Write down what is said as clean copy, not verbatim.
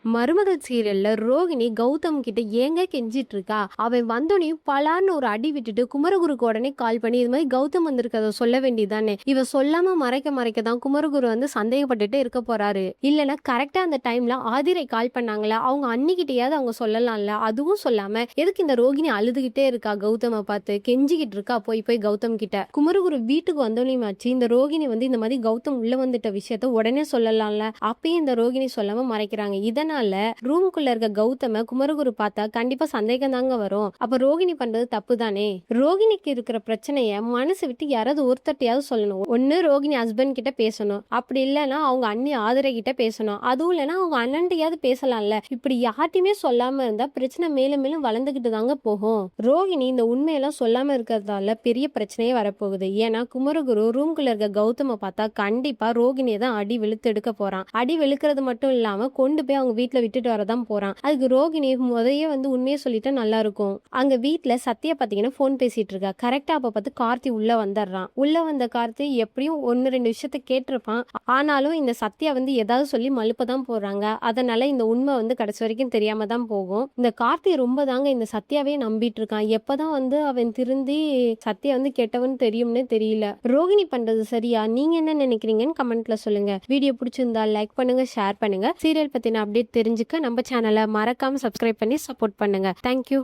மருமகள் சீரியல்ல ரோகிணி கௌதம் கிட்ட ஏங்க கெஞ்சிட்டு இருக்கா. அவன் வந்தோடனே பலார்னு ஒரு அடி விட்டுட்டு குமரகுருக்கு உடனே கால் பண்ணி இது மாதிரி கௌதம் வந்திருக்கத சொல்ல வேண்டியதானே. இவ சொல்லாம மறைக்க தான் குமரகுரு வந்து சந்தேகப்பட்டுட்டே இருக்க போறாரு. இல்லைன்னா கரெக்டா அந்த டைம்ல ஆதிரை கால் பண்ணாங்களா, அவங்க அன்னிக்கிட்டையாவது அவங்க சொல்லலாம்ல. அதுவும் சொல்லாம எதுக்கு இந்த ரோகிணி அழுதுகிட்டே இருக்கா, கௌதம பார்த்து கெஞ்சிக்கிட்டு இருக்கா போய் போய் கௌதம் கிட்ட. குமரகுரு வீட்டுக்கு வந்தோடனையும் ஆச்சு இந்த ரோகிணி வந்து இந்த மாதிரி கௌதம் உள்ள வந்துட்ட விஷயத்த உடனே சொல்லலாம்ல. அப்பயும் இந்த ரோகிணி சொல்லாம மறைக்கிறாங்க. இதனால ரூமுக்குள்ள இருக்க கௌதம குமரகுரு பார்த்தா கண்டிப்பா சந்தேகம் தாங்க வரும். அப்ப ரோகிணி பண்றது தப்பு தானே. ரோகிணிக்கு இருக்கிற பிரச்சனைய மனசு விட்டு யாராவது ஒருத்தட்டையாவது சொல்லணும். ஒன்னு ரோகிணி ஹஸ்பண்ட் கிட்ட பேசணும், அப்படி இல்லைன்னா அவங்க அண்ணி ஆதரை கிட்ட பேசணும், அதுவும் இல்லைன்னா அவங்க அண்ணன்ட்டையாவது பேசலாம்ல. இப்படி யார்ட்டையுமே சொல்லாம இருந்தா பிரச்சனை மேலும் மேலும் வளர்ந்துகிட்டு தாங்க போகும். ரோகிணி இந்த உண்மையெல்லாம் சொல்லாம இருக்கிறதால பெரிய பிரச்சனையே வரப்போகுது. ஏன்னா குமரகுரு ரூம்குள்ள இருக்க கௌதம பார்த்தா கண்டிப்பா ரோகிணியை தான் அடி வெளுத்து எடுக்க போறான். அடி வெளுக்கிறது மட்டும் இல்லாம கொண்டு போய் அவங்க வீட்டுல விட்டுட்டு வரதான் போறான். அதுக்கு ரோகிணி முதையே வந்து உண்மையை சொல்லிட்டா நல்லா இருக்கும். அங்க வீட்டுல சத்யா பாத்தீங்கன்னா போன் பேசிட்டு இருக்கா. கரெக்டா அப்ப பார்த்து கார்த்தி உள்ள வந்துடுறான். உள்ள வந்த கார்த்தி எப்படியும் 1-2 விஷயத்த கேட்டிருப்பான். ஆனாலும் இந்த சத்யா வந்து ஏதாவது சொல்லி மழுப்பதான் போறாங்க. அதனால இந்த உண்மை வந்து கடைசி வரைக்கும் தெரியாம தான் போகும். இந்த கார்த்தி ரொம்ப தாங்க இந்த சத்யாவே நம்பிட்டு இருக்கான். எப்பதான் வந்து அவன் திருந்தி சத்யா வந்து கெட்டவன் தெரியும்னு தெரியல. ரோகிணி பண்றது சரியா? நீங்க என்ன நினைக்கிறீங்கன்னு கமெண்ட்ல சொல்லுங்க. வீடியோ பிடிச்சிருந்தா லைக் பண்ணுங்க, ஷேர் பண்ணுங்க. சீரியல் பத்தின அப்டேட் தெரிஞ்சுக்க நம்ம சேனலை மறக்காம சப்ஸ்கிரைப் பண்ணி சப்போர்ட் பண்ணுங்க. தேங்க்யூ.